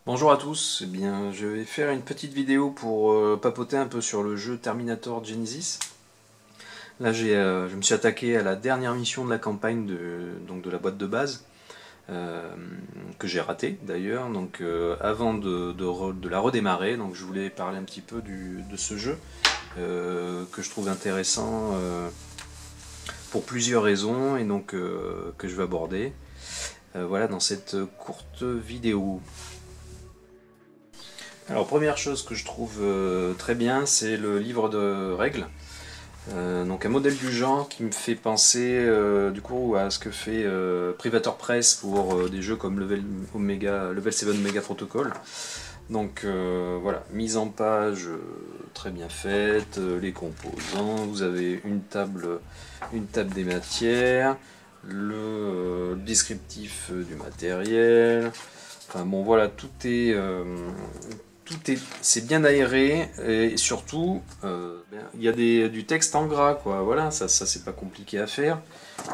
Bonjour à tous, je vais faire une petite vidéo pour papoter un peu sur le jeu Terminator Genisys. Là je me suis attaqué à la dernière mission de la campagne de la boîte de base, que j'ai ratée d'ailleurs, avant de la redémarrer, donc je voulais parler un petit peu de ce jeu, que je trouve intéressant pour plusieurs raisons, et que je vais aborder voilà, dans cette courte vidéo. Alors première chose que je trouve très bien, c'est le livre de règles. Donc un modèle du genre qui me fait penser du coup à ce que fait Privateur Press pour des jeux comme Level 7 Omega Protocol. Donc voilà, mise en page très bien faite, les composants, vous avez une table des matières, le descriptif du matériel. Enfin bon voilà, c'est bien aéré et surtout il y a du texte en gras quoi. Voilà, ça c'est pas compliqué à faire.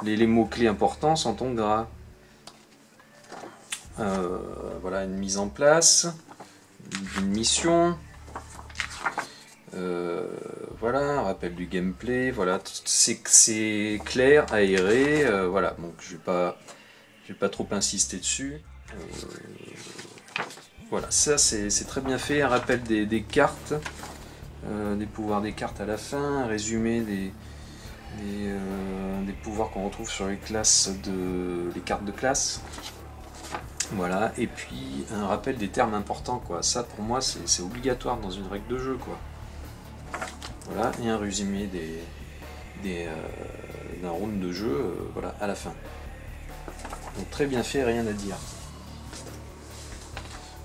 Les mots clés importants sont en gras. Voilà une mise en place d'une mission. Voilà un rappel du gameplay. Voilà, c'est clair, aéré. Voilà, donc je vais pas trop insister dessus. Voilà, ça c'est très bien fait, un rappel des cartes, des pouvoirs des cartes à la fin, un résumé des pouvoirs qu'on retrouve sur les cartes de classe. Voilà, et puis un rappel des termes importants, quoi. Ça pour moi c'est obligatoire dans une règle de jeu, quoi. Voilà, et un résumé d'un round de jeu, voilà, à la fin. Donc très bien fait, rien à dire.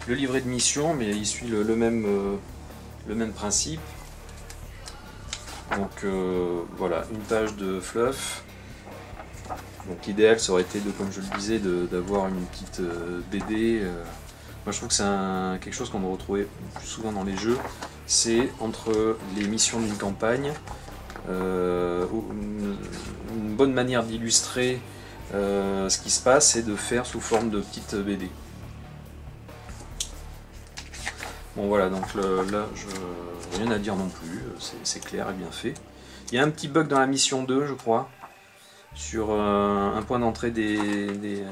Le livret de mission, mais il suit le même principe. Donc voilà, une page de fluff. Donc l'idéal ça aurait été, comme je le disais, d'avoir une petite BD. Moi je trouve que c'est quelque chose qu'on doit retrouver plus souvent dans les jeux. C'est entre les missions d'une campagne, une bonne manière d'illustrer ce qui se passe, c'est de faire sous forme de petites BD. Bon voilà, donc là, rien à dire non plus, c'est clair et bien fait. Il y a un petit bug dans la mission 2, je crois, sur un point d'entrée des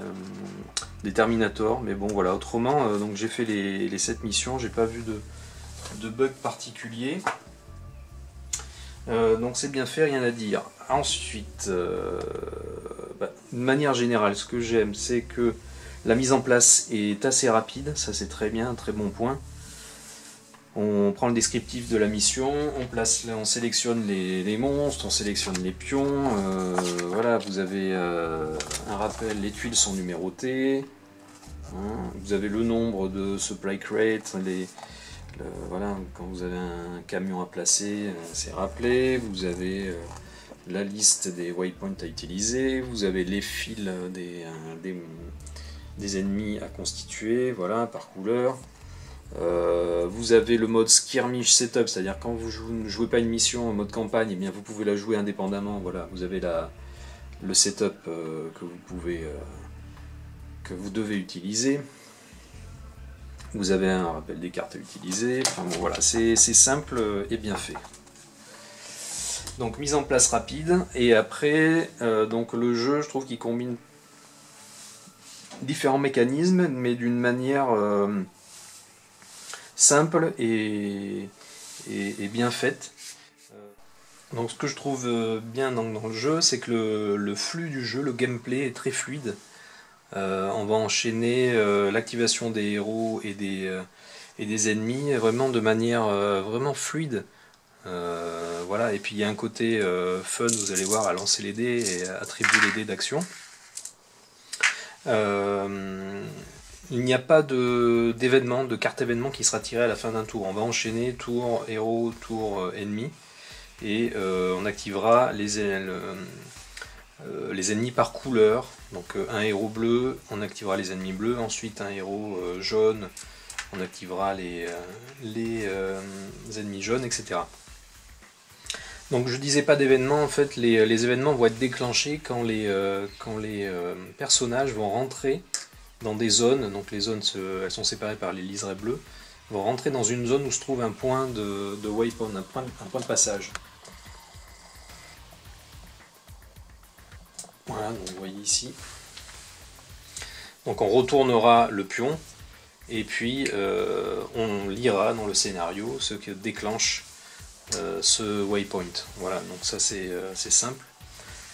Terminators, mais bon voilà, autrement, donc j'ai fait les 7 missions, j'ai pas vu de bug particulier. Donc c'est bien fait, rien à dire. Ensuite, de manière générale, ce que j'aime, c'est que la mise en place est assez rapide, ça c'est très bien, un très bon point. On prend le descriptif de la mission, on sélectionne les monstres, on sélectionne les pions, voilà, vous avez un rappel, les tuiles sont numérotées, hein, vous avez le nombre de supply crates, voilà, quand vous avez un camion à placer, c'est rappelé, vous avez la liste des waypoints à utiliser, vous avez les fils des ennemis à constituer, voilà, par couleur. Vous avez le mode skirmish setup, c'est-à-dire quand vous ne jouez pas une mission en mode campagne, eh bien vous pouvez la jouer indépendamment. Voilà, vous avez le setup que vous devez utiliser. Vous avez un rappel des cartes à utiliser. Enfin bon, voilà, c'est simple et bien fait. Donc mise en place rapide, et après donc le jeu, je trouve qu'il combine différents mécanismes, mais d'une manière simple et bien faite. Donc ce que je trouve bien dans le jeu, c'est que le flux du jeu, le gameplay est très fluide. On va enchaîner l'activation des héros et des ennemis vraiment de manière vraiment fluide. Voilà, et puis il y a un côté fun, vous allez voir, à lancer les dés et à attribuer les dés d'action. Il n'y a pas d'événement, de carte événement qui sera tirée à la fin d'un tour. On va enchaîner tour héros, tour ennemi, et on activera les ennemis par couleur. Donc un héros bleu, on activera les ennemis bleus. Ensuite un héros jaune, on activera les ennemis jaunes, etc. Donc je disais pas d'événements, en fait les événements vont être déclenchés quand les personnages vont rentrer dans des zones, donc les zones elles sont séparées par les liserés bleus, vont rentrer dans une zone où se trouve un point de waypoint, un point de passage. Voilà, donc vous voyez ici. Donc on retournera le pion, et puis on lira dans le scénario ce que déclenche ce waypoint. Voilà, donc ça c'est simple.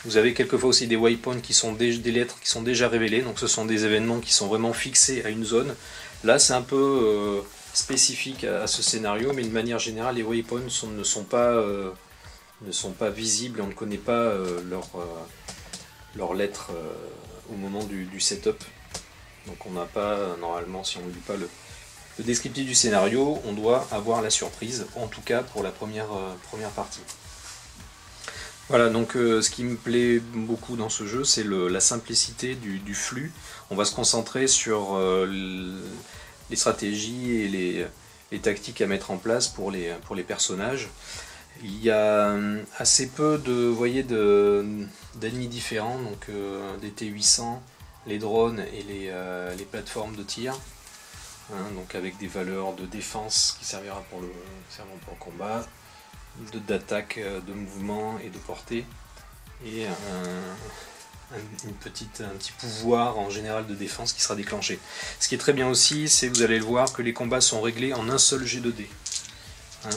Vous avez quelquefois aussi des waypoints qui sont des lettres qui sont déjà révélées, donc ce sont des événements qui sont vraiment fixés à une zone. Là c'est un peu spécifique à ce scénario, mais de manière générale les waypoints ne sont pas visibles, on ne connaît pas leurs lettres au moment du setup. Donc on n'a pas, normalement, si on ne lit pas le descriptif du scénario, on doit avoir la surprise, en tout cas pour la première partie. Voilà, donc ce qui me plaît beaucoup dans ce jeu, c'est la simplicité du flux. On va se concentrer sur les stratégies et les tactiques à mettre en place pour les personnages. Il y a assez peu d'ennemis différents, donc des T800, les drones et les plateformes de tir, hein, donc avec des valeurs de défense qui serviront pour le combat, d'attaque, de mouvement et de portée, et un petit pouvoir en général de défense qui sera déclenché. Ce qui est très bien aussi, c'est que vous allez le voir que les combats sont réglés en un seul jet de dés. Hein.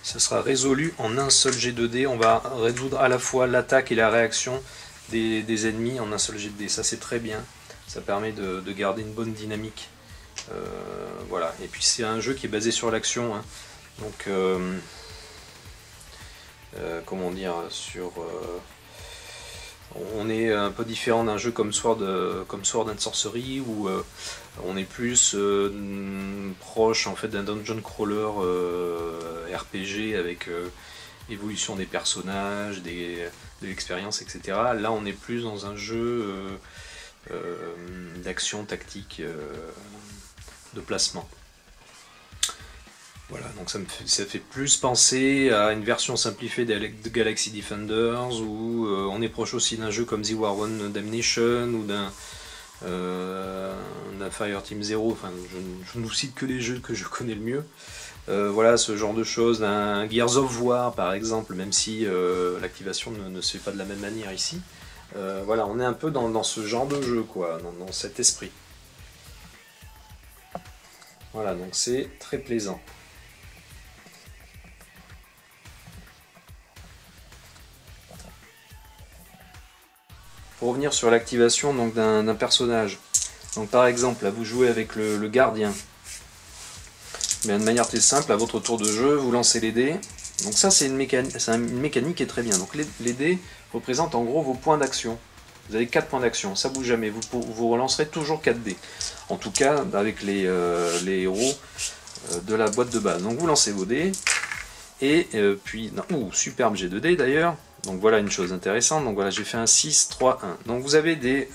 Ça sera résolu en un seul jet de dés. On va résoudre à la fois l'attaque et la réaction des ennemis en un seul jet de dés. Ça c'est très bien. Ça permet de garder une bonne dynamique. Voilà. Et puis c'est un jeu qui est basé sur l'action. Hein. Donc comment dire, on est un peu différent d'un jeu comme Sword and Sorcery où on est plus proche en fait d'un dungeon crawler RPG avec évolution des personnages, de l'expérience, etc. Là on est plus dans un jeu d'action tactique, de placement. Voilà, donc ça fait plus penser à une version simplifiée de Galaxy Defenders, où on est proche aussi d'un jeu comme The War One Damnation ou d'un Fireteam Zero. Enfin, je ne vous cite que les jeux que je connais le mieux. Voilà, ce genre de choses, un Gears of War par exemple, même si l'activation ne se fait pas de la même manière ici. Voilà, on est un peu dans ce genre de jeu, quoi, dans cet esprit. Voilà, donc c'est très plaisant. Pour revenir sur l'activation d'un personnage, donc par exemple là vous jouez avec le gardien, mais de manière très simple, à votre tour de jeu vous lancez les dés, donc ça c'est une mécanique qui est très bien, donc les dés représentent en gros vos points d'action, vous avez 4 points d'action, ça bouge jamais, vous relancerez toujours 4 dés, en tout cas avec les héros de la boîte de base, donc vous lancez vos dés, et puis, superbe jet de dés d'ailleurs. Donc voilà une chose intéressante, donc voilà j'ai fait un 6, 3, 1. Donc vous avez des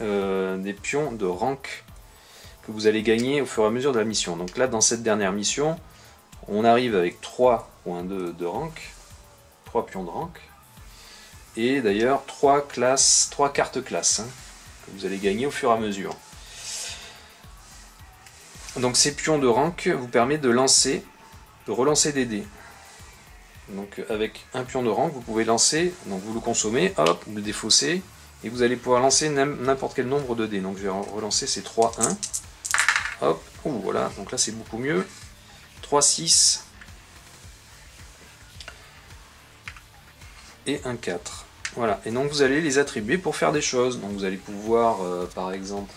pions de rank que vous allez gagner au fur et à mesure de la mission. Donc là dans cette dernière mission, on arrive avec 3 points de rank, 3 pions de rank, et d'ailleurs 3 cartes classes, hein, que vous allez gagner au fur et à mesure. Donc ces pions de rank vous permettent de relancer des dés. Donc avec un pion de rank, vous pouvez lancer, donc vous le consommez, hop, vous le défaussez, et vous allez pouvoir lancer n'importe quel nombre de dés. Donc je vais relancer ces 3, 1, hop, voilà, donc là c'est beaucoup mieux, 3, 6, et un 4. Voilà, et donc vous allez les attribuer pour faire des choses. Donc vous allez pouvoir, par exemple,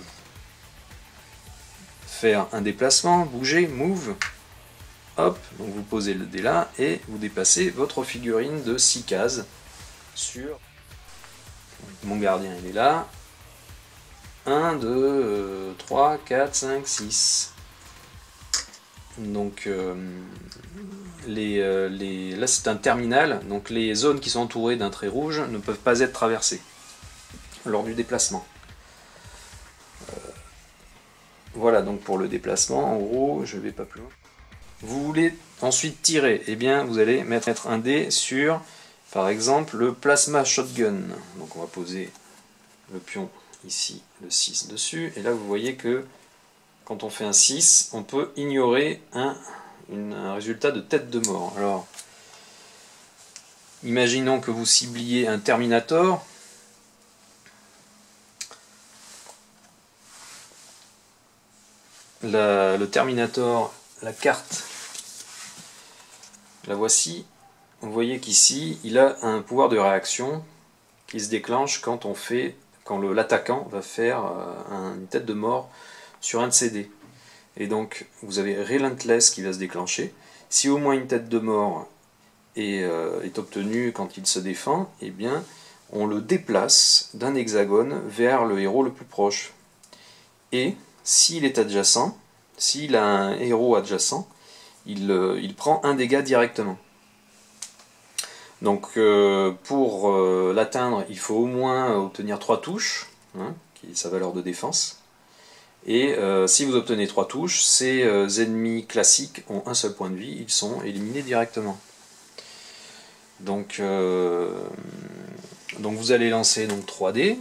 faire un déplacement, bouger, move. Hop, donc vous posez le dé là et vous déplacez votre figurine de 6 cases sur... Mon gardien il est là. 1, 2, 3, 4, 5, 6. Donc là c'est un terminal, donc les zones qui sont entourées d'un trait rouge ne peuvent pas être traversées lors du déplacement. Voilà donc pour le déplacement, en gros je vais pas plus loin. Vous voulez ensuite tirer, et bien vous allez mettre un dé sur, par exemple, le plasma shotgun. Donc on va poser le pion ici, le 6 dessus, et là vous voyez que quand on fait un 6, on peut ignorer un résultat de tête de mort. Alors, imaginons que vous cibliez un Terminator. Le Terminator, la carte, la voici. Vous voyez qu'ici, il a un pouvoir de réaction qui se déclenche quand l'attaquant va faire une tête de mort sur un de ses dés. Et donc, vous avez Relentless qui va se déclencher. Si au moins une tête de mort est obtenue quand il se défend, eh bien, on le déplace d'un hexagone vers le héros le plus proche. Et s'il est adjacent, s'il a un héros adjacent, il prend un dégât directement. Donc pour l'atteindre, il faut au moins obtenir 3 touches, hein, qui est sa valeur de défense. Et si vous obtenez 3 touches, ces ennemis classiques ont un seul point de vie, ils sont éliminés directement. Donc vous allez lancer donc 3 dés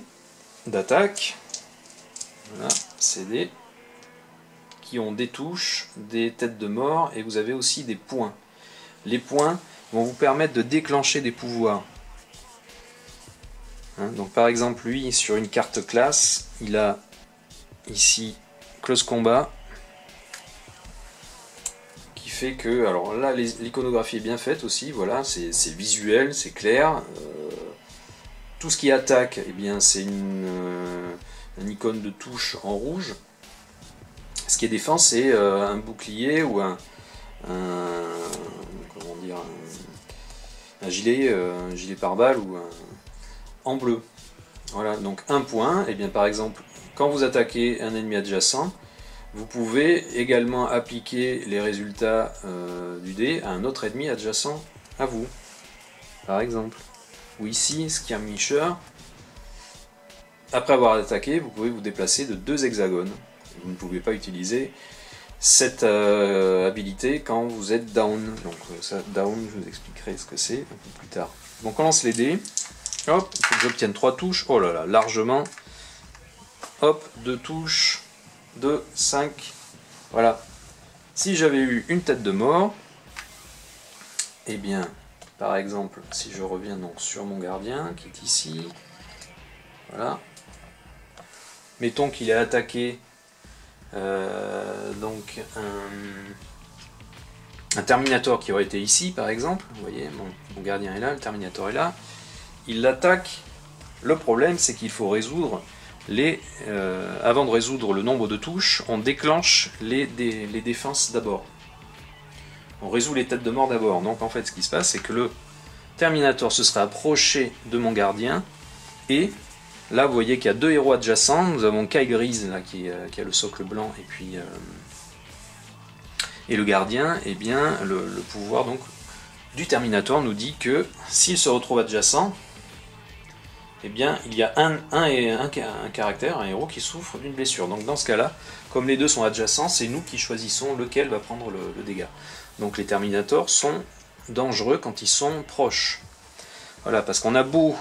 d'attaque. Voilà, ces dés qui ont des touches, des têtes de mort, et vous avez aussi des points. Les points vont vous permettre de déclencher des pouvoirs. Hein, donc par exemple, lui, sur une carte classe, il a ici Close Combat, qui fait que, alors là, l'iconographie est bien faite aussi, voilà, c'est visuel, c'est clair. Tout ce qui attaque, eh bien, c'est une icône de touche en rouge. Ce qui est défense, c'est un bouclier ou un gilet pare-balles ou en bleu. Voilà, donc un point, et bien par exemple, quand vous attaquez un ennemi adjacent, vous pouvez également appliquer les résultats du dé à un autre ennemi adjacent à vous. Par exemple. Ou ici, Skirmisher, après avoir attaqué, vous pouvez vous déplacer de 2 hexagones. Vous ne pouvez pas utiliser cette habilité quand vous êtes down. Donc ça, down, je vous expliquerai ce que c'est un peu plus tard. Donc on lance les dés. Hop, il faut que j'obtienne 3 touches. Oh là là, largement. Hop, 2 touches. 2, 5. Voilà. Si j'avais eu une tête de mort, eh bien, par exemple, si je reviens donc sur mon gardien qui est ici, voilà. Mettons qu'il a attaqué donc un Terminator qui aurait été ici par exemple. Vous voyez, mon gardien est là, le Terminator est là. Il l'attaque. Le problème, c'est qu'il faut résoudre avant de résoudre le nombre de touches, on déclenche les défenses d'abord. On résout les têtes de mort d'abord. Donc en fait, ce qui se passe, c'est que le Terminator se serait approché de mon gardien et là, vous voyez qu'il y a 2 héros adjacents. Nous avons Kai Grise là, qui a le socle blanc et puis et le gardien. Et bien, le pouvoir donc du Terminator nous dit que s'il se retrouve adjacent, eh bien, il y a un caractère, un héros qui souffre d'une blessure. Donc dans ce cas-là, comme les deux sont adjacents, c'est nous qui choisissons lequel va prendre le dégât. Donc les Terminators sont dangereux quand ils sont proches. Voilà, parce qu'on a beau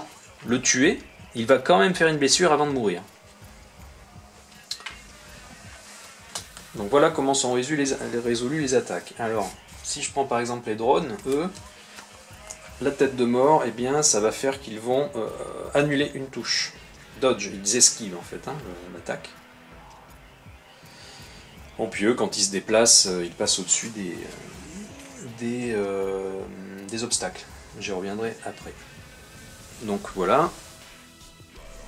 le tuer, il va quand même faire une blessure avant de mourir. Donc voilà comment sont résolues les attaques. Alors, si je prends par exemple les drones, eux, la tête de mort, eh bien, ça va faire qu'ils vont annuler une touche. Dodge, ils esquivent en fait l'attaque. Bon, puis eux, quand ils se déplacent, ils passent au-dessus des obstacles. J'y reviendrai après. Donc voilà.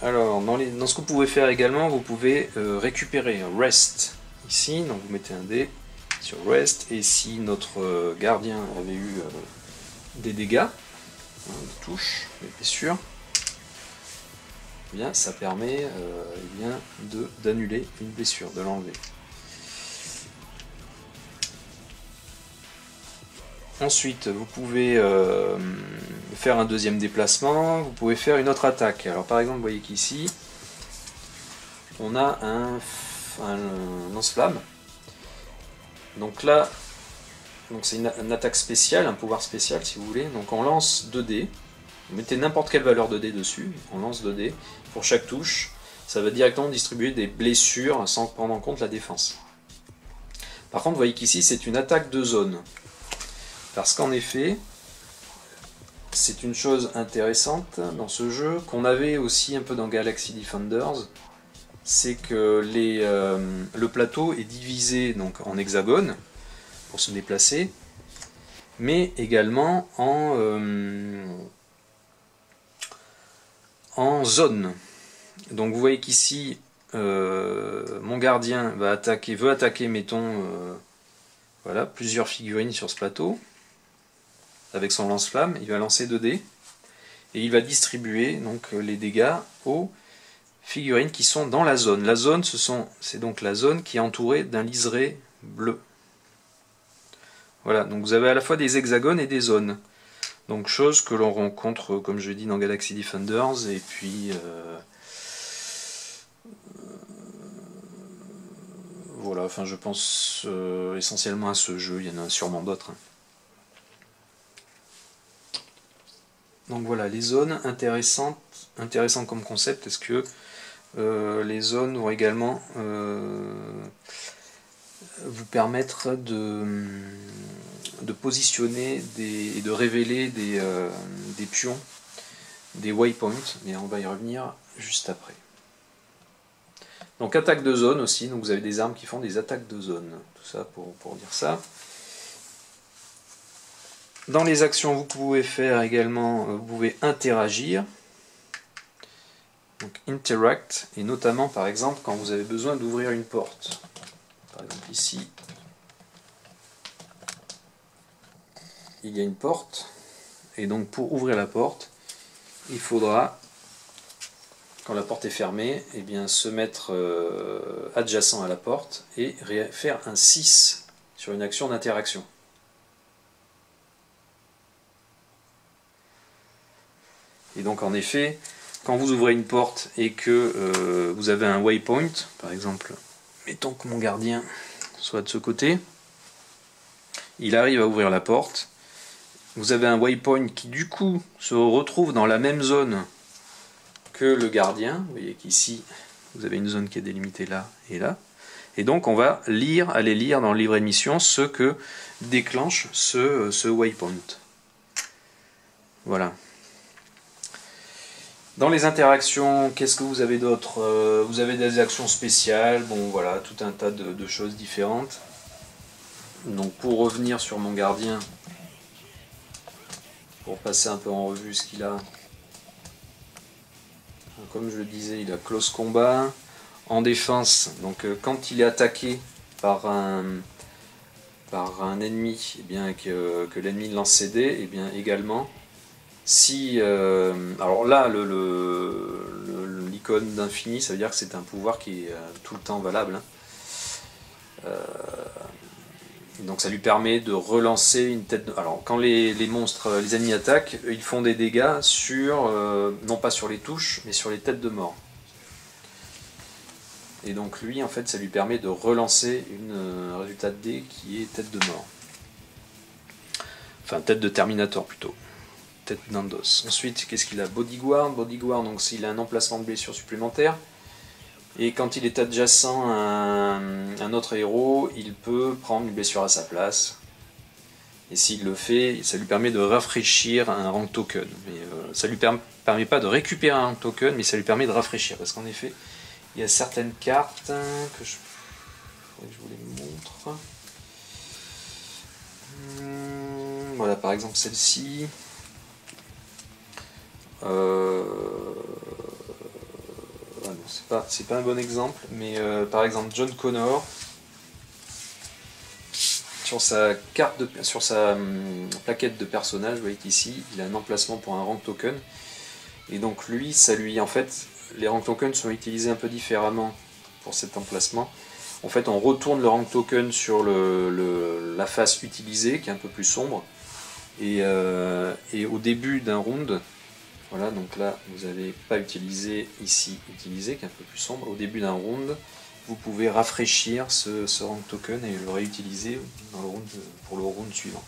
Alors, dans ce que vous pouvez faire également, vous pouvez récupérer Rest ici. Donc vous mettez un dé sur Rest. Et si notre gardien avait eu des dégâts, des touches, des blessures, eh bien, ça permet d'annuler une blessure, de l'enlever. Ensuite, vous pouvez faire un deuxième déplacement, vous pouvez faire une autre attaque. Alors par exemple, vous voyez qu'ici, on a un lance-flamme. Donc là, c'est une attaque spéciale, un pouvoir spécial si vous voulez. Donc on lance 2 dés, vous mettez n'importe quelle valeur de dés dessus, on lance 2 dés. Pour chaque touche, ça va directement distribuer des blessures sans prendre en compte la défense. Par contre, vous voyez qu'ici, c'est une attaque de zone. Parce qu'en effet, c'est une chose intéressante dans ce jeu, qu'on avait aussi un peu dans Galaxy Defenders, c'est que le plateau est divisé donc, en hexagones, pour se déplacer, mais également en zones. Donc vous voyez qu'ici, mon gardien veut attaquer, mettons, voilà, plusieurs figurines sur ce plateau. Avec son lance-flamme, il va lancer 2 dés et il va distribuer donc les dégâts aux figurines qui sont dans la zone. La zone, c'est donc la zone qui est entourée d'un liseré bleu. Voilà, donc vous avez à la fois des hexagones et des zones. Donc chose que l'on rencontre, comme je l'ai dit, dans Galaxy Defenders, et puis voilà, enfin je pense essentiellement à ce jeu, il y en a sûrement d'autres. Donc voilà, les zones intéressant comme concept. Est-ce que les zones vont également vous permettre de positionner et de révéler des pions, des waypoints, mais on va y revenir juste après. Donc attaque de zone aussi, donc vous avez des armes qui font des attaques de zone, tout ça pour dire ça. Dans les actions, vous pouvez faire également, vous pouvez interagir. Donc interact, et notamment par exemple quand vous avez besoin d'ouvrir une porte. Par exemple ici, il y a une porte, et donc pour ouvrir la porte, il faudra, quand la porte est fermée, eh bien, se mettre adjacent à la porte et faire un 6 sur une action d'interaction. Et donc en effet, quand vous ouvrez une porte et que vous avez un waypoint, par exemple, mettons que mon gardien soit de ce côté, il arrive à ouvrir la porte, vous avez un waypoint qui du coup se retrouve dans la même zone que le gardien. Vous voyez qu'ici vous avez une zone qui est délimitée là et là, et donc on va aller lire dans le livret de mission ce que déclenche ce waypoint. Voilà. Dans les interactions, qu'est-ce que vous avez d'autre? Vous avez des actions spéciales, bon voilà, tout un tas de choses différentes. Donc pour revenir sur mon gardien, pour passer un peu en revue ce qu'il a, comme je le disais, il a close combat. En défense, donc quand il est attaqué par un ennemi, eh bien, que l'ennemi lance ses dés, eh bien également, si alors là l'icône d'infini, ça veut dire que c'est un pouvoir qui est tout le temps valable, hein. Donc ça lui permet de relancer une tête de... Alors quand les monstres, les ennemis attaquent, ils font des dégâts sur non pas sur les touches mais sur les têtes de mort. Et donc lui en fait ça lui permet de relancer un résultat de dés qui est tête de mort. Enfin tête de Terminator plutôt. Tête d'Endos. Ensuite, qu'est-ce qu'il a? Bodyguard. Bodyguard, donc s'il a un emplacement de blessure supplémentaire. Et quand il est adjacent à un autre héros, il peut prendre une blessure à sa place. Et s'il le fait, ça lui permet de rafraîchir un rank token. Mais ça lui permet pas de récupérer un rank token, mais ça lui permet de rafraîchir. Parce qu'en effet, il y a certaines cartes que je vous les montre. Voilà, par exemple celle-ci. C'est pas un bon exemple, mais par exemple John Connor, sur sa plaquette de personnage, vous voyez qu'ici il a un emplacement pour un rank token, et donc lui, en fait, les rank tokens sont utilisés un peu différemment pour cet emplacement. En fait, on retourne le rank token sur la face utilisée, qui est un peu plus sombre, et au début d'un round. Voilà, donc là, vous n'avez pas utilisé, ici, utilisé, qui est un peu plus sombre. Au début d'un round, vous pouvez rafraîchir ce rank token et le réutiliser pour le round suivant.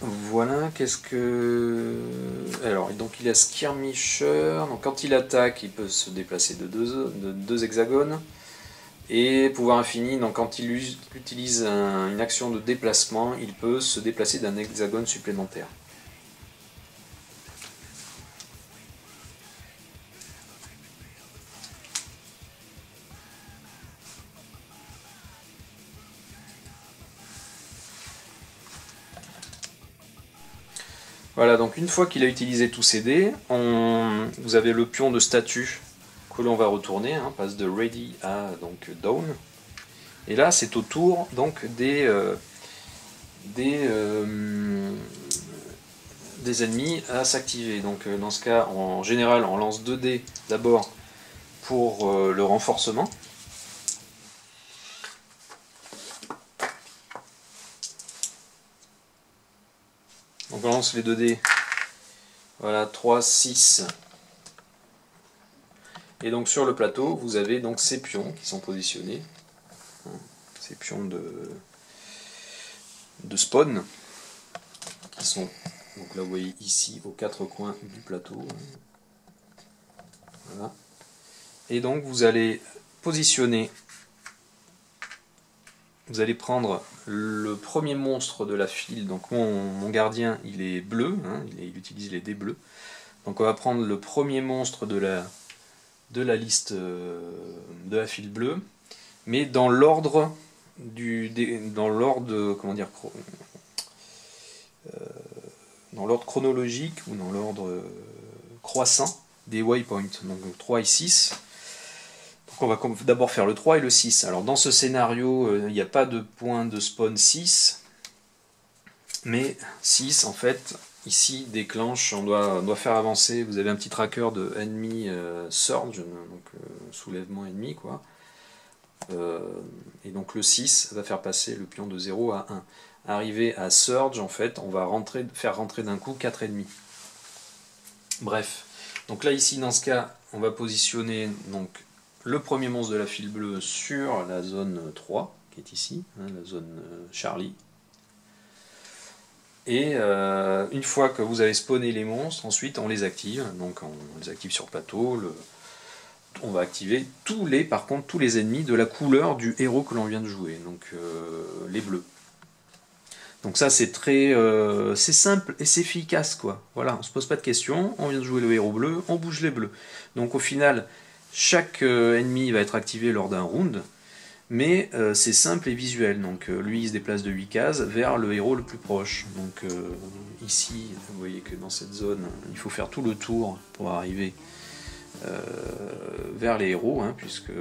Voilà, qu'est-ce que... Alors, donc il a Skirmisher, donc quand il attaque, il peut se déplacer de deux hexagones. Et pouvoir infini, donc quand il utilise une action de déplacement, il peut se déplacer d'un hexagone supplémentaire. Voilà, donc une fois qu'il a utilisé tous ses dés, vous avez le pion de statut que l'on va retourner, hein, passe de ready à donc down. Et là, c'est au tour donc des ennemis à s'activer. Donc dans ce cas, en général, on lance 2 dés d'abord pour le renforcement. Donc on lance les 2 dés. Voilà, 3, 6. Et donc sur le plateau, vous avez donc ces pions qui sont positionnés. Ces pions de spawn. Qui sont, donc là vous voyez ici, aux 4 coins du plateau. Voilà. Et donc vous allez positionner, vous allez prendre le premier monstre de la file. Donc mon gardien il est bleu, hein, il utilise les dés bleus. Donc on va prendre le premier monstre de la liste de la file bleue, mais dans l'ordre comment dire, dans l'ordre chronologique ou dans l'ordre croissant des waypoints, donc 3 et 6. Donc on va d'abord faire le 3 et le 6. Alors dans ce scénario, il n'y a pas de point de spawn 6, mais 6 en fait, ici déclenche, on doit faire avancer, vous avez un petit tracker de enemy surge, donc soulèvement ennemi quoi. Et donc le 6 va faire passer le pion de 0 à 1. Arrivé à surge, en fait, on va faire rentrer d'un coup 4 ennemis. Bref, donc là ici dans ce cas, on va positionner donc le premier monstre de la file bleue sur la zone 3, qui est ici, hein, la zone Charlie. Et une fois que vous avez spawné les monstres, ensuite on les active. Donc on les active sur plateau. On va activer par contre tous les ennemis de la couleur du héros que l'on vient de jouer, donc les bleus. Donc ça c'est c'est simple et c'est efficace quoi. Voilà, on se pose pas de questions, on vient de jouer le héros bleu, on bouge les bleus. Donc au final, chaque ennemi va être activé lors d'un round, mais c'est simple et visuel. Donc lui il se déplace de 8 cases vers le héros le plus proche. Donc ici, vous voyez que dans cette zone, il faut faire tout le tour pour arriver vers les héros, hein, puisque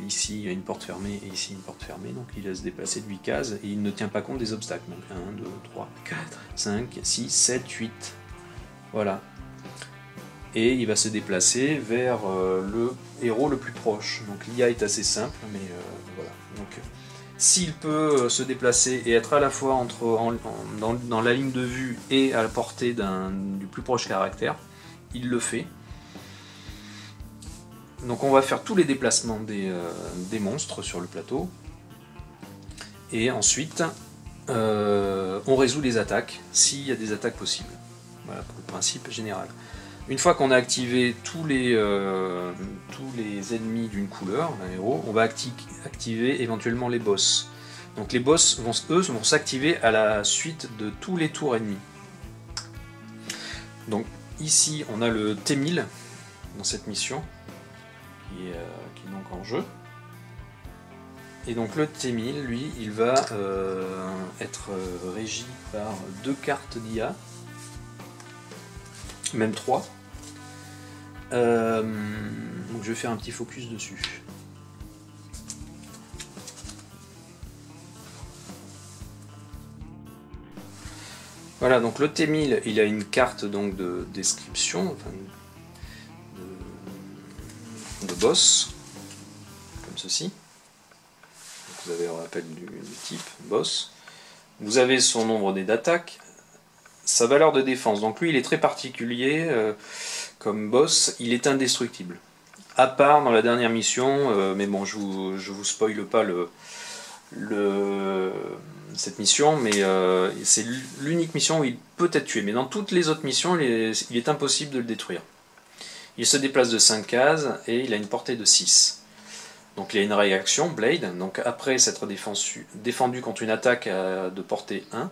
ici il y a une porte fermée et ici une porte fermée, donc il va se déplacer de 8 cases et il ne tient pas compte des obstacles. Donc 1, 2, 3, 4, 5, 6, 7, 8. Voilà. Et il va se déplacer vers le héros le plus proche. Donc l'IA est assez simple, mais voilà. Donc s'il peut se déplacer et être à la fois dans la ligne de vue et à la portée du plus proche caractère, il le fait. Donc on va faire tous les déplacements des monstres sur le plateau. Et ensuite, on résout les attaques, s'il y a des attaques possibles. Voilà pour le principe général. Une fois qu'on a activé tous les ennemis d'une couleur, d'un héros, on va activer éventuellement les boss. Donc les boss, eux, vont s'activer à la suite de tous les tours ennemis. Donc ici, on a le T1000 dans cette mission. Qui est donc en jeu. Et donc le T1000, lui, il va être régi par 2 cartes d'IA, même 3. Donc je vais faire un petit focus dessus. Voilà, donc le T1000, il a une carte donc de description, enfin, de boss, comme ceci. Donc vous avez un rappel du type boss. Vous avez son nombre d'attaques, sa valeur de défense. Donc lui il est très particulier comme boss, il est indestructible. À part dans la dernière mission, mais bon je vous spoile pas cette mission, mais c'est l'unique mission où il peut être tué. Mais dans toutes les autres missions, il est impossible de le détruire. Il se déplace de 5 cases et il a une portée de 6. Donc il a une réaction, Blade, donc après s'être défendu contre une attaque de portée 1,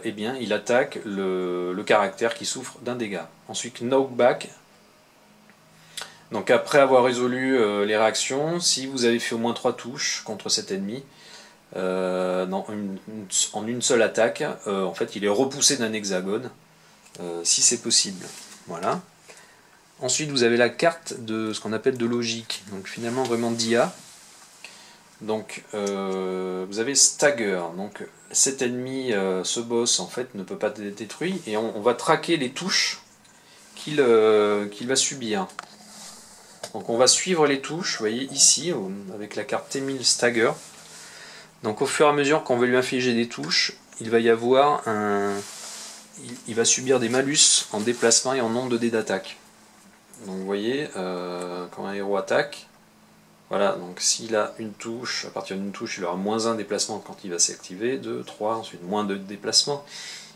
eh bien il attaque le caractère qui souffre d'un dégât. Ensuite Knockback, donc après avoir résolu les réactions, si vous avez fait au moins 3 touches contre cet ennemi, en une seule attaque, en fait il est repoussé d'un hexagone, si c'est possible. Voilà. Ensuite vous avez la carte de ce qu'on appelle de logique, donc finalement vraiment d'IA. Donc vous avez Stagger, donc cet ennemi, ce boss en fait ne peut pas être détruit, et on va traquer les touches qu'il va subir. Donc on va suivre les touches, vous voyez ici, avec la carte T1000 Stagger. Donc au fur et à mesure qu'on va lui infliger des touches, il va y avoir il va subir des malus en déplacement et en nombre de dés d'attaque. Donc vous voyez, quand un héros attaque, voilà, donc s'il a une touche, à partir d'une touche, il aura moins 1 déplacement quand il va s'activer, 2, 3, ensuite moins 2 déplacement.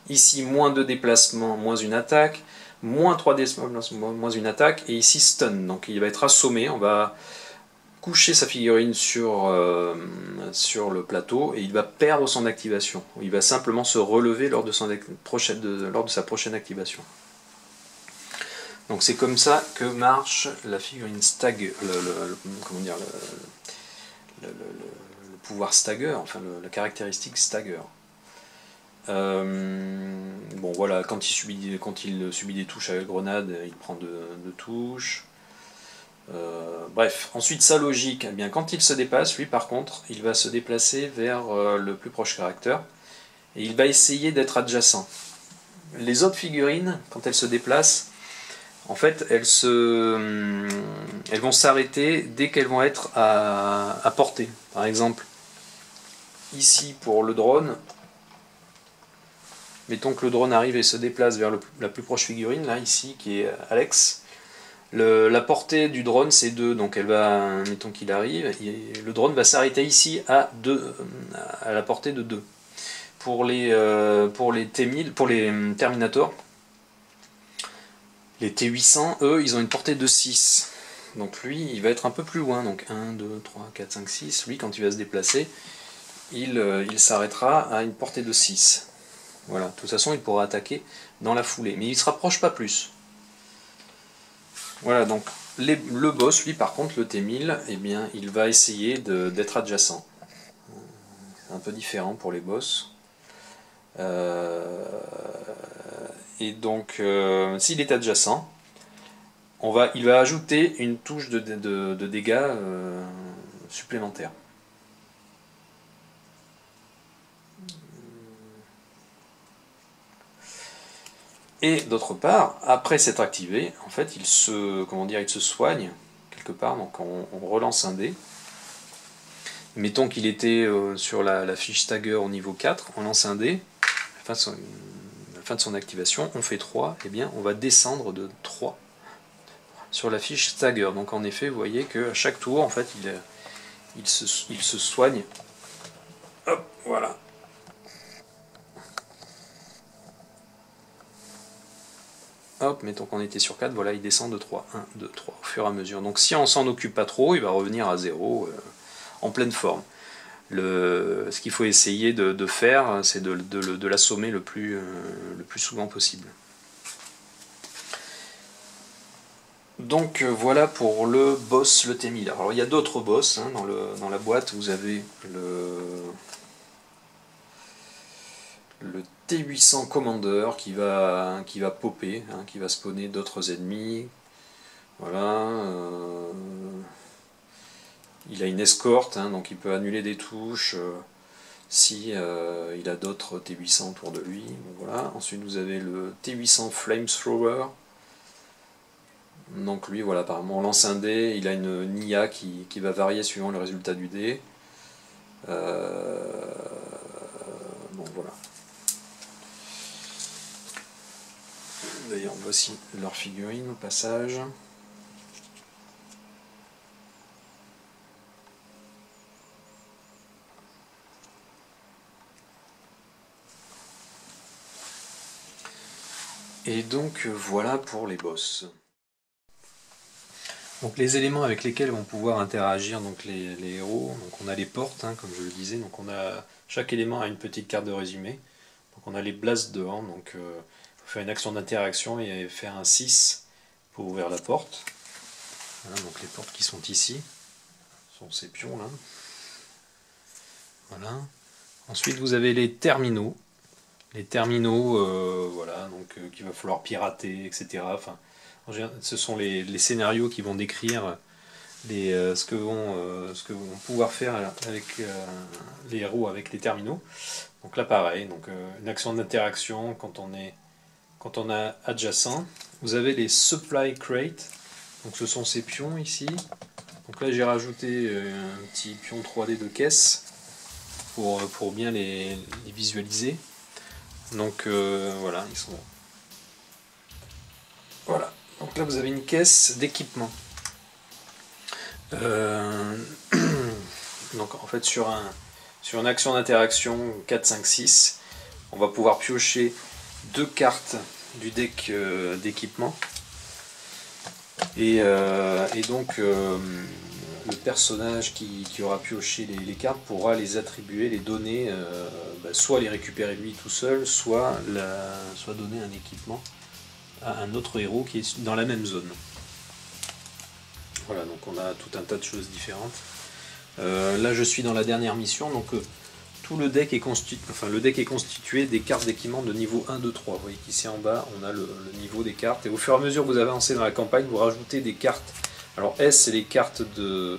Ici, moins 2 déplacements, moins une attaque, moins 3 déplacements, moins une attaque, et ici stun, donc il va être assommé, on va coucher sa figurine sur le plateau, et il va perdre son activation. Il va simplement se relever lors de sa prochaine activation. Donc c'est comme ça que marche la figurine Stagger, le pouvoir Stagger, enfin la caractéristique Stagger. Bon voilà, quand il subit des touches avec grenade, il prend de touches. Bref, ensuite sa logique, eh bien, quand il se dépasse, lui par contre, il va se déplacer vers le plus proche caractère, et il va essayer d'être adjacent. Les autres figurines, quand elles se déplacent, en fait, elles vont s'arrêter dès qu'elles vont être à portée. Par exemple, ici pour le drone, mettons que le drone arrive et se déplace vers la plus proche figurine, là, ici, qui est Alex. La portée du drone, c'est 2, donc mettons qu'il arrive, le drone va s'arrêter ici à la portée de 2. Pour les T1000, pour les Terminator, les T800, eux, ils ont une portée de 6. Donc lui, il va être un peu plus loin. Donc 1, 2, 3, 4, 5, 6. Lui, quand il va se déplacer, il s'arrêtera à une portée de 6. Voilà. De toute façon, il pourra attaquer dans la foulée. Mais il ne se rapproche pas plus. Voilà, donc le boss, lui, par contre, le T1000, eh bien, il va essayer d'être adjacent. C'est un peu différent pour les boss. Et donc, s'il est adjacent, il va ajouter une touche de dégâts supplémentaires. Et d'autre part, après s'être activé, en fait, il se soigne quelque part. Donc on relance un dé. Mettons qu'il était sur la fiche Stagger au niveau 4, on lance un dé. À la fin de son activation, on fait 3, et bien on va descendre de 3 sur la fiche Stagger. Donc en effet, vous voyez qu'à chaque tour, en fait, il se soigne. Hop, voilà. Hop, mettons qu'on était sur 4, voilà, il descend de 3. 1, 2, 3, au fur et à mesure. Donc si on s'en occupe pas trop, il va revenir à 0 en pleine forme. Ce qu'il faut essayer de faire, c'est de l'assommer le plus souvent possible. Donc voilà pour le boss, le T1000. Alors il y a d'autres boss, hein, dans la boîte, vous avez le T800 Commander qui va popper, hein, qui va spawner d'autres ennemis. Voilà. Il a une escorte, hein, donc il peut annuler des touches si il a d'autres T800 autour de lui. Donc voilà. Ensuite vous avez le T800 Flamethrower. Donc lui, voilà, apparemment on lance un dé, il a une IA qui va varier suivant le résultat du dé. Donc voilà. D'ailleurs, voici leur figurine au passage. Et donc voilà pour les boss. Donc les éléments avec lesquels vont pouvoir interagir donc les héros, donc on a les portes, hein, comme je le disais, donc chaque élément a une petite carte de résumé. Donc on a les blasts devant, donc il faut faire une action d'interaction et faire un 6 pour ouvrir la porte. Voilà, donc les portes qui sont ici sont ces pions là. Voilà. Ensuite vous avez les terminaux. Les terminaux, voilà, donc qu'il va falloir pirater, etc. Enfin, ce sont les scénarios qui vont décrire ce que vont pouvoir faire avec les héros avec les terminaux. Donc là pareil, donc une action d'interaction quand on a adjacent. Vous avez les supply crates, donc ce sont ces pions ici. Donc là j'ai rajouté un petit pion 3D de caisse pour bien les visualiser. Donc voilà, ils sont. Voilà. Donc là vous avez une caisse d'équipement. Donc en fait sur une action d'interaction 4, 5, 6, on va pouvoir piocher 2 cartes du deck d'équipement. Et donc le personnage qui aura pioché les cartes pourra les attribuer, les donner, soit les récupérer lui tout seul, soit donner un équipement à un autre héros qui est dans la même zone. Voilà, donc on a tout un tas de choses différentes. Là je suis dans la dernière mission, donc tout le deck est constitué des cartes d'équipement de niveau 1, 2, 3. Vous voyez qu'ici en bas on a le niveau des cartes, et au fur et à mesure que vous avancez dans la campagne, vous rajoutez des cartes. Alors S, c'est les cartes de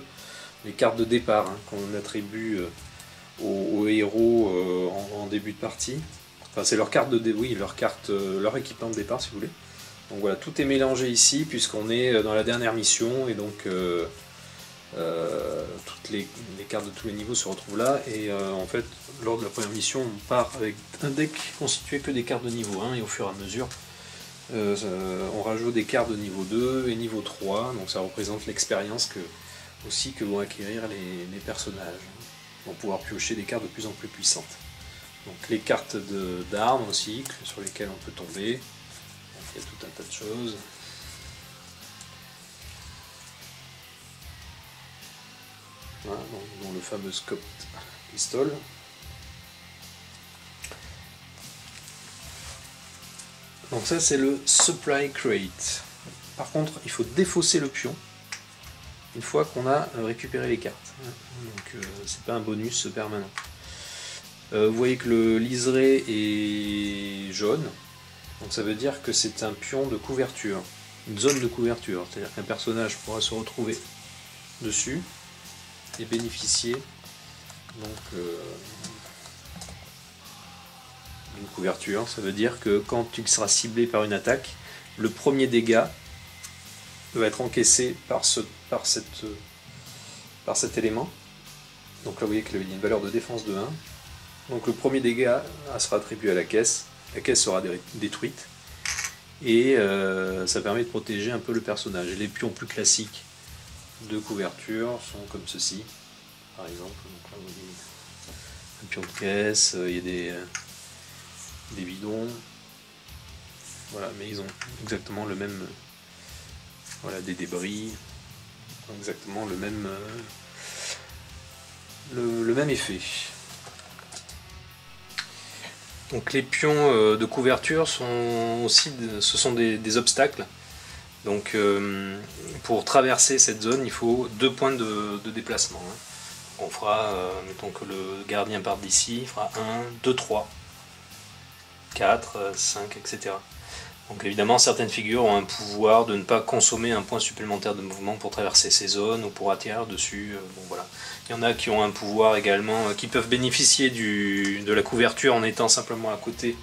départ, hein, qu'on attribue aux héros en début de partie. Enfin c'est leur carte leur équipement de départ si vous voulez. Donc voilà, tout est mélangé ici puisqu'on est dans la dernière mission, et donc toutes les cartes de tous les niveaux se retrouvent là, et en fait lors de la première mission on part avec un deck constitué que des cartes de niveau 1, et au fur et à mesure on rajoute des cartes de niveau 2 et niveau 3, donc ça représente l'expérience que vont acquérir les personnages. Ils vont pouvoir piocher des cartes de plus en plus puissantes. Donc les cartes d'armes aussi, sur lesquelles on peut tomber. Donc, il y a tout un tas de choses. Voilà, donc le fameux Scoped Pistol. Donc ça c'est le Supply Crate. Par contre il faut défausser le pion une fois qu'on a récupéré les cartes. Donc c'est pas un bonus permanent. Vous voyez que le liseré est jaune. Donc ça veut dire que c'est un pion de couverture. Une zone de couverture. C'est-à-dire qu'un personnage pourra se retrouver dessus et bénéficier donc d'une couverture. Ça veut dire que quand il sera ciblé par une attaque, le premier dégât va être encaissé par cet élément. Donc là vous voyez qu'il y a une valeur de défense de 1. Donc le premier dégât sera attribué à la caisse sera détruite, et ça permet de protéger un peu le personnage. Et les pions plus classiques de couverture sont comme ceci, par exemple. Donc là, vous voyez un pion de caisse, il y a des bidons, voilà, mais ils ont exactement le même, voilà, des débris, exactement le même effet. Donc les pions de couverture sont des obstacles. Donc pour traverser cette zone, il faut 2 points de déplacement. On fera, mettons que le gardien parte d'ici, il fera 1, 2, 3, 4, 5, etc. Donc évidemment certaines figures ont un pouvoir de ne pas consommer un point supplémentaire de mouvement pour traverser ces zones ou pour atterrir dessus. Bon, voilà. Il y en a qui ont un pouvoir également, qui peuvent bénéficier de la couverture en étant simplement à côté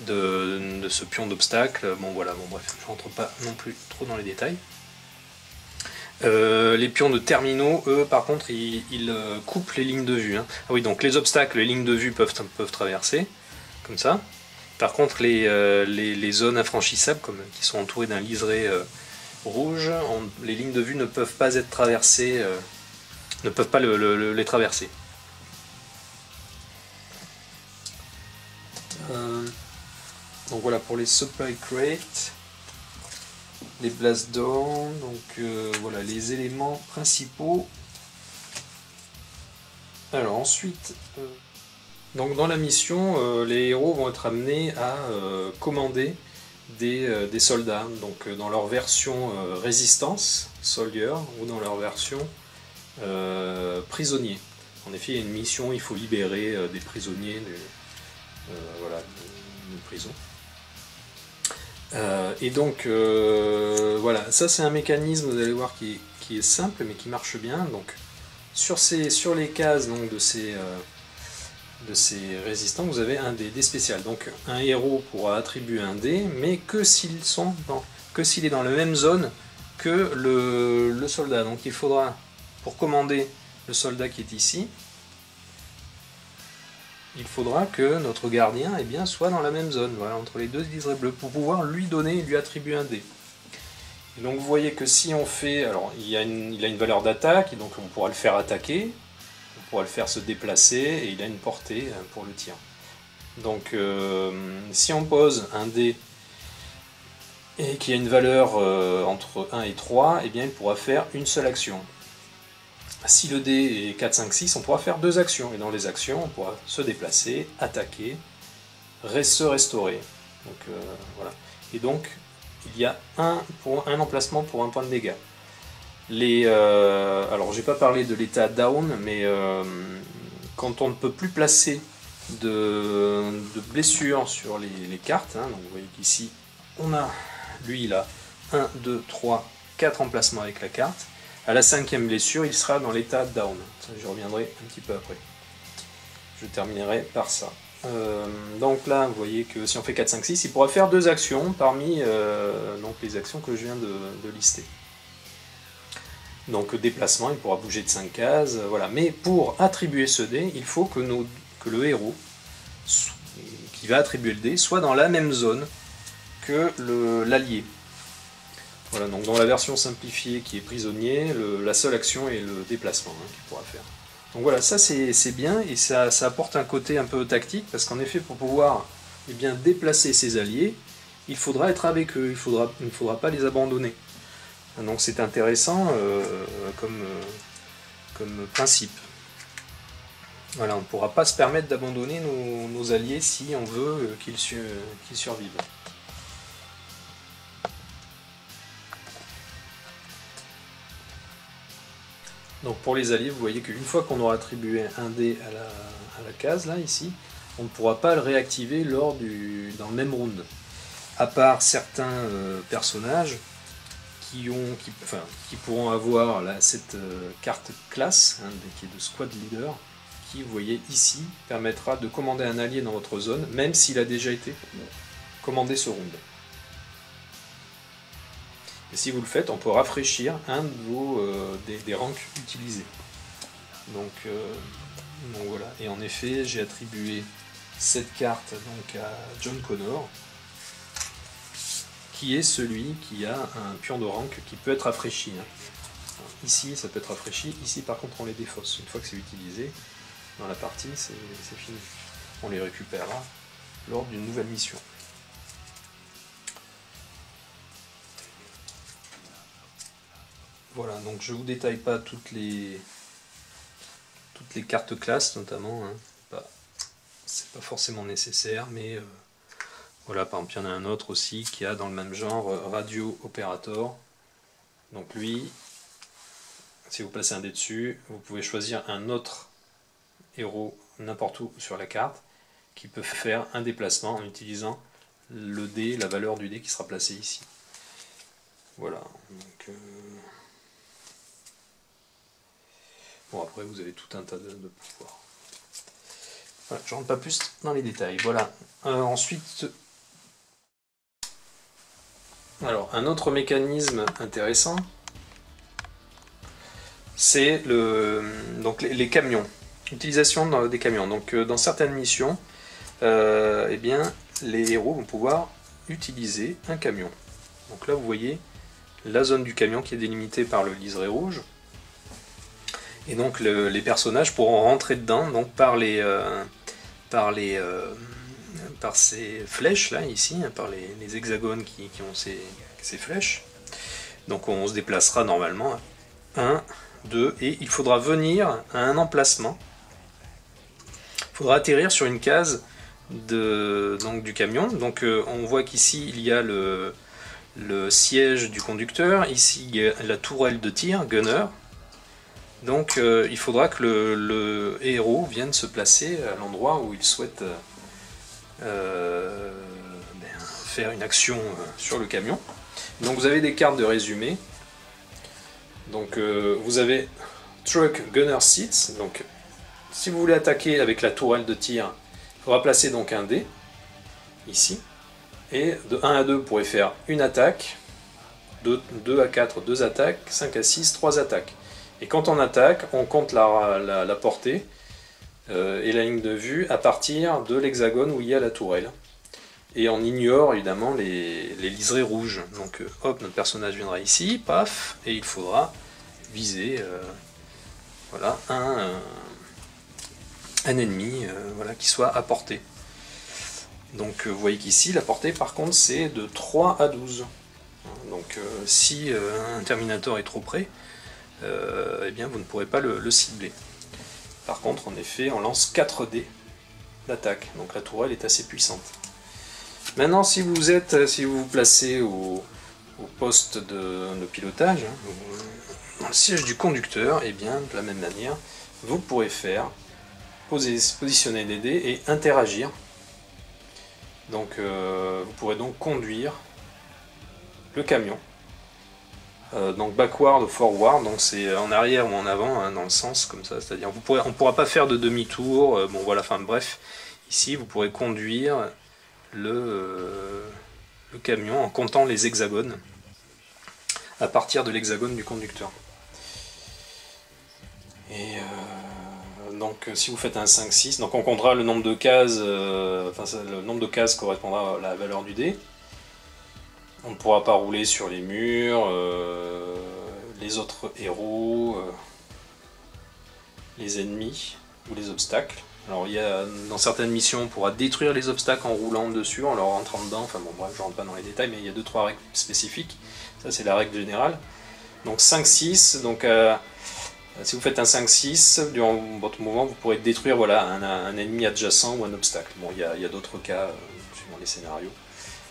de ce pion d'obstacle. Bon voilà, bon bref, je ne rentre pas non plus trop dans les détails. Les pions de terminaux, eux, par contre, ils coupent les lignes de vue. Hein. Ah oui, donc les obstacles, les lignes de vue peuvent traverser, comme ça. Par contre, les zones infranchissables, qui sont entourées d'un liseré rouge, les lignes de vue ne peuvent pas être traversées, ne peuvent pas les traverser. Donc voilà pour les supply crates. les blast down, donc voilà les éléments principaux. Alors ensuite, donc dans la mission, les héros vont être amenés à commander des soldats, donc dans leur version résistance, soldier, ou dans leur version prisonnier. En effet, il y a une mission, il faut libérer des prisonniers voilà, d'une prison. Et donc, voilà, ça c'est un mécanisme, vous allez voir, qui est simple, mais qui marche bien. Donc, sur les cases donc, de ces résistants, vous avez un dé spécial. Donc, un héros pourra attribuer un dé, mais que s'il est dans la même zone que le soldat. Donc, il faudra, pour commander le soldat qui est ici, il faudra que notre gardien eh bien, soit dans la même zone, voilà, entre les deux liserés bleus, pour pouvoir lui attribuer un dé. Et donc vous voyez que si on fait, alors il a une valeur d'attaque, et donc on pourra le faire attaquer, on pourra le faire se déplacer, et il a une portée pour le tir. Donc si on pose un dé et qui a une valeur entre 1 et 3, eh bien il pourra faire une seule action. Si le dé est 4, 5, 6, on pourra faire 2 actions. Et dans les actions, on pourra se déplacer, attaquer, se restaurer. Donc, voilà. Et donc, il y a un emplacement pour un point de dégâts. Alors, j'ai pas parlé de l'état down, mais quand on ne peut plus placer de blessures sur les cartes, hein, donc vous voyez qu'ici, lui, il a 1, 2, 3, 4 emplacements avec la carte. À la 5e blessure, il sera dans l'état down. Je reviendrai un petit peu après. Je terminerai par ça. Donc là, vous voyez que si on fait 4, 5, 6, il pourra faire 2 actions parmi donc les actions que je viens de lister. Donc déplacement, il pourra bouger de 5 cases. Voilà. Mais pour attribuer ce dé, il faut que le héros qui va attribuer le dé soit dans la même zone que l'allié. Voilà, donc dans la version simplifiée qui est prisonnier, la seule action est le déplacement qu'il pourra faire. Donc voilà, ça c'est bien et ça apporte un côté un peu tactique parce qu'en effet pour pouvoir bien, déplacer ses alliés, il faudra être avec eux, il ne faudra pas les abandonner. Donc c'est intéressant comme principe. Voilà, on ne pourra pas se permettre d'abandonner nos alliés si on veut qu'ils survivent. Donc pour les alliés, vous voyez qu'une fois qu'on aura attribué un dé à la case, là, ici, on ne pourra pas le réactiver dans le même round. À part certains personnages qui pourront avoir là, cette carte classe, hein, qui est de squad leader, qui, vous voyez ici, permettra de commander un allié dans votre zone, même s'il a déjà été commandé ce round. Et si vous le faites, on peut rafraîchir un de des ranks utilisés. Donc voilà. Et en effet, j'ai attribué cette carte donc, à John Connor, qui est celui qui a un pion de rank qui peut être rafraîchi. Ici, ça peut être rafraîchi. Ici, par contre, on les défausse. Une fois que c'est utilisé, dans la partie, c'est fini. On les récupérera lors d'une nouvelle mission. Voilà, donc je ne vous détaille pas toutes les cartes classes notamment, hein. C'est pas forcément nécessaire, mais voilà, par exemple il y en a un autre aussi qui a dans le même genre Radio Operator. Donc lui, si vous placez un dé dessus, vous pouvez choisir un autre héros n'importe où sur la carte qui peut faire un déplacement en utilisant le dé, la valeur du dé qui sera placé ici. Voilà, donc bon, après vous avez tout un tas de pouvoirs. Voilà, je ne rentre pas plus dans les détails. Voilà. Ensuite, alors un autre mécanisme intéressant, c'est les camions. Utilisation des camions. Donc dans certaines missions, eh bien, les héros vont pouvoir utiliser un camion. Donc là vous voyez la zone du camion qui est délimitée par le liseré rouge. Et donc les personnages pourront rentrer dedans donc par ces flèches là ici, par les hexagones qui ont ces flèches. Donc on se déplacera normalement. 1, 2, et il faudra venir à un emplacement. Il faudra atterrir sur une case donc, du camion. Donc on voit qu'ici il y a le siège du conducteur, ici il y a la tourelle de tir, gunner. Donc il faudra que le héros vienne se placer à l'endroit où il souhaite faire une action sur le camion. Donc vous avez des cartes de résumé. Donc vous avez Truck Gunner Seats. Donc si vous voulez attaquer avec la tourelle de tir, il faudra placer donc un dé ici. Et de 1 à 2, vous pourrez faire une attaque. De 2 à 4, 2 attaques. 5 à 6, 3 attaques. Et quand on attaque, on compte la portée et la ligne de vue à partir de l'hexagone où il y a la tourelle. Et on ignore évidemment les liserés rouges. Donc hop, notre personnage viendra ici, paf, et il faudra viser voilà, un ennemi voilà, qui soit à portée. Donc vous voyez qu'ici, la portée par contre c'est de 3 à 12. Donc si un Terminator est trop près, eh bien vous ne pourrez pas le cibler. Par contre, en effet, on lance 4 dés d'attaque, donc la tourelle est assez puissante. Maintenant, si vous vous placez au poste de pilotage, dans le siège du conducteur, et bien de la même manière, vous pourrez positionner des dés et interagir. Donc, vous pourrez donc conduire le camion. Donc backward ou forward, donc c'est en arrière ou en avant, hein, dans le sens comme ça, c'est-à-dire on ne pourra pas faire de demi-tour, bon voilà, enfin bref, ici vous pourrez conduire le camion en comptant les hexagones à partir de l'hexagone du conducteur. Et donc si vous faites un 5-6, donc on comptera le nombre de cases, le nombre de cases correspondra à la valeur du dé. On ne pourra pas rouler sur les murs, les autres héros, les ennemis ou les obstacles. Alors il y a, dans certaines missions, on pourra détruire les obstacles en roulant dessus, en leur rentrant dedans, enfin bon bref, je ne rentre pas dans les détails, mais il y a 2-3 règles spécifiques, ça c'est la règle générale. Donc 5-6, donc si vous faites un 5-6, durant votre mouvement, vous pourrez détruire voilà, un ennemi adjacent ou un obstacle. Bon, il y a d'autres cas, suivant les scénarios.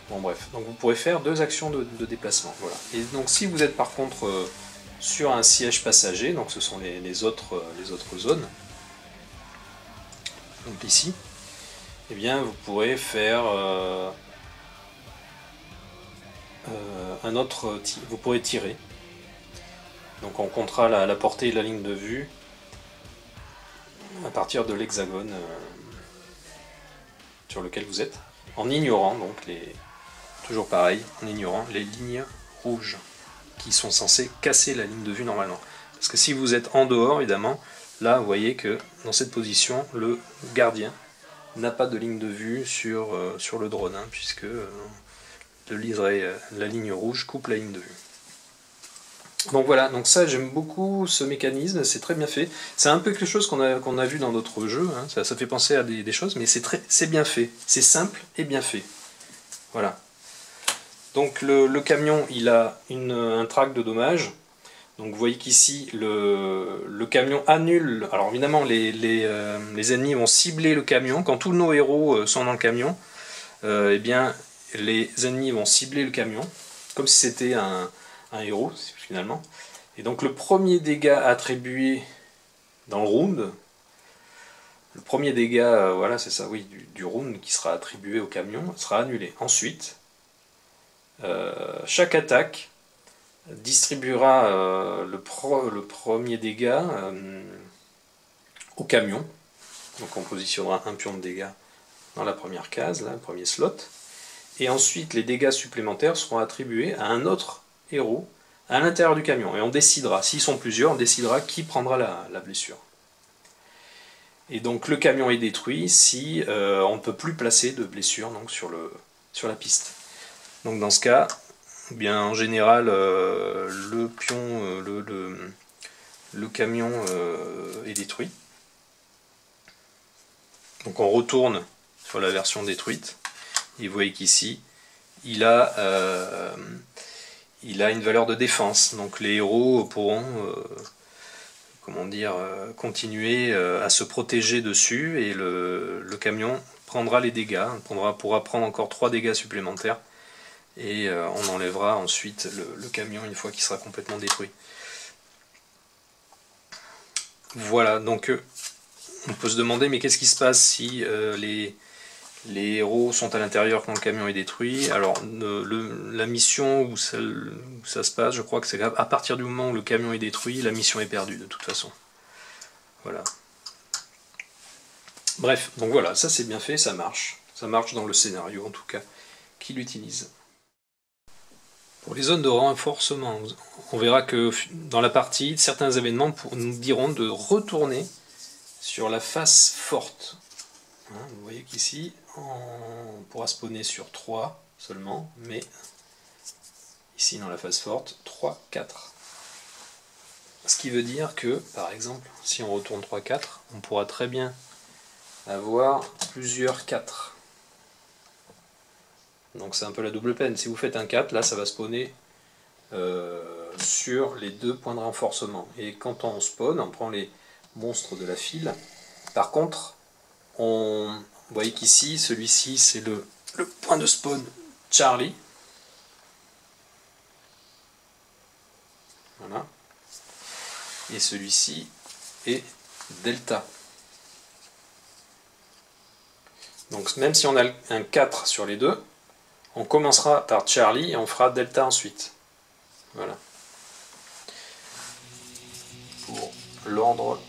Bon bref, donc vous pourrez faire 2 actions de déplacement. Voilà. Et donc si vous êtes par contre sur un siège passager, donc ce sont les autres zones, donc ici, eh bien vous pourrez faire vous pourrez tirer. Donc on comptera la portée et la ligne de vue à partir de l'hexagone sur lequel vous êtes, en ignorant donc toujours pareil, en ignorant les lignes rouges qui sont censées casser la ligne de vue normalement. Parce que si vous êtes en dehors, évidemment, là vous voyez que dans cette position, le gardien n'a pas de ligne de vue sur le drone, hein, puisque la ligne rouge coupe la ligne de vue. Donc voilà, donc ça j'aime beaucoup ce mécanisme, c'est très bien fait. C'est un peu quelque chose qu'on a vu dans d'autres jeux, hein, ça fait penser à des choses, mais c'est bien fait. C'est simple et bien fait. Voilà. Donc le camion, il a un track de dommages. Donc vous voyez qu'ici, le camion annule... Alors évidemment, les ennemis vont cibler le camion. Quand tous nos héros sont dans le camion, eh bien, les ennemis vont cibler le camion, comme si c'était un héros, finalement. Et donc le premier dégât attribué dans le round, le premier dégât, voilà, c'est ça, oui, du round qui sera attribué au camion, sera annulé. Ensuite, chaque attaque distribuera le premier dégât au camion. Donc on positionnera un pion de dégâts dans la première case, là, le premier slot. Et ensuite, les dégâts supplémentaires seront attribués à un autre héros à l'intérieur du camion. Et on décidera, s'ils sont plusieurs, on décidera qui prendra la blessure. Et donc le camion est détruit si on ne peut plus placer de blessure donc, sur la piste. Donc dans ce cas, eh bien, en général, le camion est détruit. Donc on retourne sur la version détruite. Et vous voyez qu'ici, il a il a une valeur de défense. Donc les héros pourront continuer à se protéger dessus, et le camion prendra les dégâts, pourra prendre encore 3 dégâts supplémentaires, et on enlèvera ensuite le camion une fois qu'il sera complètement détruit. Voilà, donc on peut se demander, mais qu'est-ce qui se passe si les héros sont à l'intérieur quand le camion est détruit? Alors la mission où ça se passe, je crois que c'est à partir du moment où le camion est détruit, la mission est perdue de toute façon. Voilà. Bref, donc voilà, ça c'est bien fait, ça marche. Ça marche dans le scénario en tout cas, qui l'utilise. Pour les zones de renforcement, on verra que dans la partie, certains événements nous diront de retourner sur la face forte. Vous voyez qu'ici, on pourra spawner sur 3 seulement, mais ici dans la phase forte, 3, 4. Ce qui veut dire que, par exemple, si on retourne 3, 4, on pourra très bien avoir plusieurs 4. Donc c'est un peu la double peine. Si vous faites un 4, là ça va spawner sur les 2 points de renforcement. Et quand on spawn, on prend les monstres de la file. Par contre, vous voyez qu'ici, celui-ci c'est le point de spawn Charlie. Voilà. Et celui-ci est Delta. Donc même si on a un 4 sur les deux, on commencera par Charlie et on fera Delta ensuite. Voilà. Pour l'ordre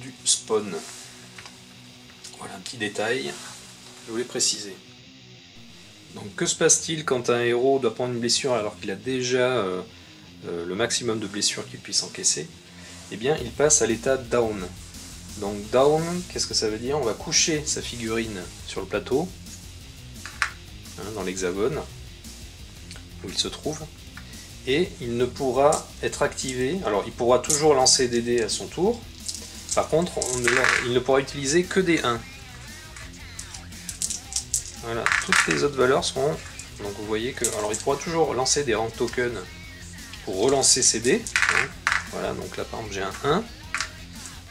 du spawn. Voilà un petit détail, je voulais préciser. Donc que se passe-t-il quand un héros doit prendre une blessure alors qu'il a déjà le maximum de blessures qu'il puisse encaisser? Eh bien il passe à l'état down. Donc down, qu'est-ce que ça veut dire? On va coucher sa figurine sur le plateau, dans l'hexagone, où il se trouve, et il ne pourra être activé. Alors il pourra toujours lancer des dés à son tour, par contre il ne pourra utiliser que des 1. Voilà, toutes les autres valeurs seront... Donc vous voyez que... Alors il pourra toujours lancer des rank tokens pour relancer ses dés. Voilà, donc là par exemple j'ai un 1.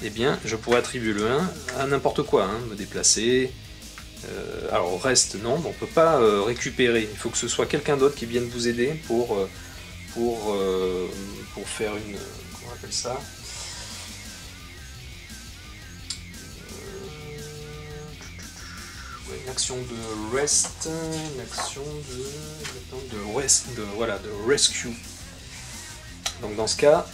Eh bien je pourrais attribuer le 1 à n'importe quoi, me déplacer. Alors au reste non, on ne peut pas récupérer. Il faut que ce soit quelqu'un d'autre qui vienne vous aider pour faire une... Comment on appelle ça? Une action de rest, une action de rescue. Donc dans ce cas,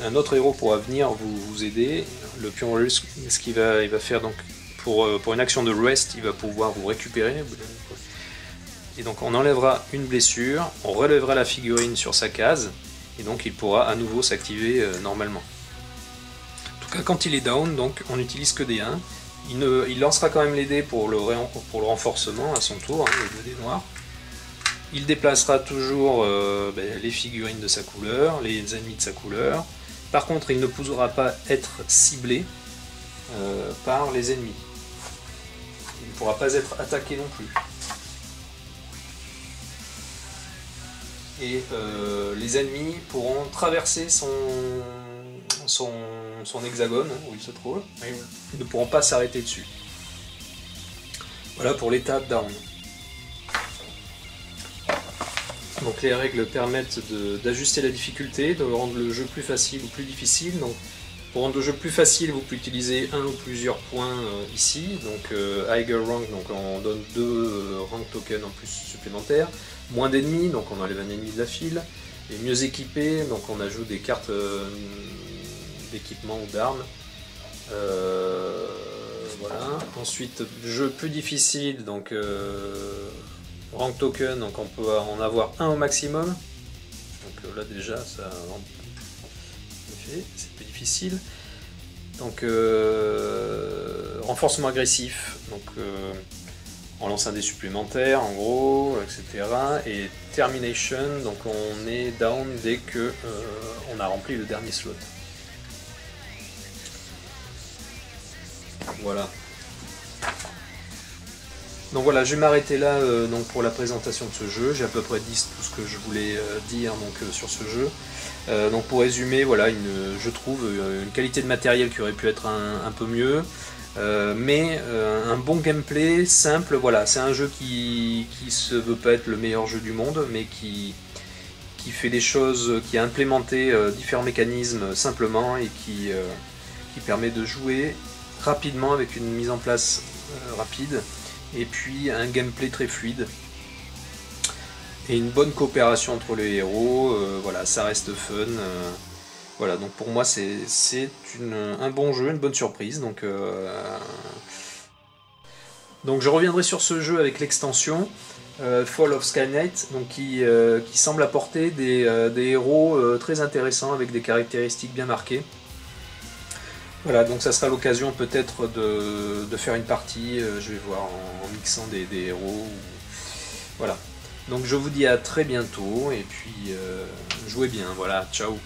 un autre héros pourra venir vous aider. Le pion rescue, il va faire donc pour une action de rest, il va pouvoir vous récupérer. Et donc on enlèvera une blessure, on relèvera la figurine sur sa case, et donc il pourra à nouveau s'activer normalement. En tout cas quand il est down, donc on n'utilise que des 1. Il lancera quand même les dés pour le renforcement à son tour, les 2 dés noirs. Il déplacera toujours les figurines de sa couleur, les ennemis de sa couleur. Par contre, il ne pourra pas être ciblé par les ennemis. Il ne pourra pas être attaqué non plus. Et les ennemis pourront traverser son hexagone, où il se trouve. Ils ne pourront pas s'arrêter dessus. Voilà pour l'état down. Donc les règles permettent d'ajuster la difficulté, de rendre le jeu plus facile ou plus difficile. Donc, pour rendre le jeu plus facile, vous pouvez utiliser un ou plusieurs points ici. Donc higher rank, donc on donne 2 rank tokens en plus supplémentaires. Moins d'ennemis, donc on enlève un ennemi de la file. Et mieux équipé, donc on ajoute des cartes d'équipement ou d'armes. Voilà. Ensuite, jeu plus difficile, donc rank token, donc on peut en avoir 1 au maximum. Donc là déjà, ça c'est plus difficile. Donc renforcement agressif, donc on lance un dé supplémentaire en gros, etc. Et termination, donc on est down dès que on a rempli le dernier slot. Voilà. Donc voilà, je vais m'arrêter là donc pour la présentation de ce jeu. J'ai à peu près dit tout ce que je voulais dire donc, sur ce jeu. Donc pour résumer, voilà, je trouve une qualité de matériel qui aurait pu être un peu mieux, mais un bon gameplay simple. Voilà, c'est un jeu qui se veut pas être le meilleur jeu du monde, mais qui fait des choses, qui a implémenté différents mécanismes simplement et qui permet de jouer rapidement avec une mise en place rapide. Et puis un gameplay très fluide et une bonne coopération entre les héros, voilà, ça reste fun. Voilà, donc pour moi c'est un bon jeu, une bonne surprise. Donc je reviendrai sur ce jeu avec l'extension Fall of Skynet, donc qui semble apporter des héros très intéressants avec des caractéristiques bien marquées. Voilà, donc ça sera l'occasion peut-être de faire une partie, je vais voir, en mixant des héros. Voilà. Donc je vous dis à très bientôt, et puis jouez bien, voilà, ciao.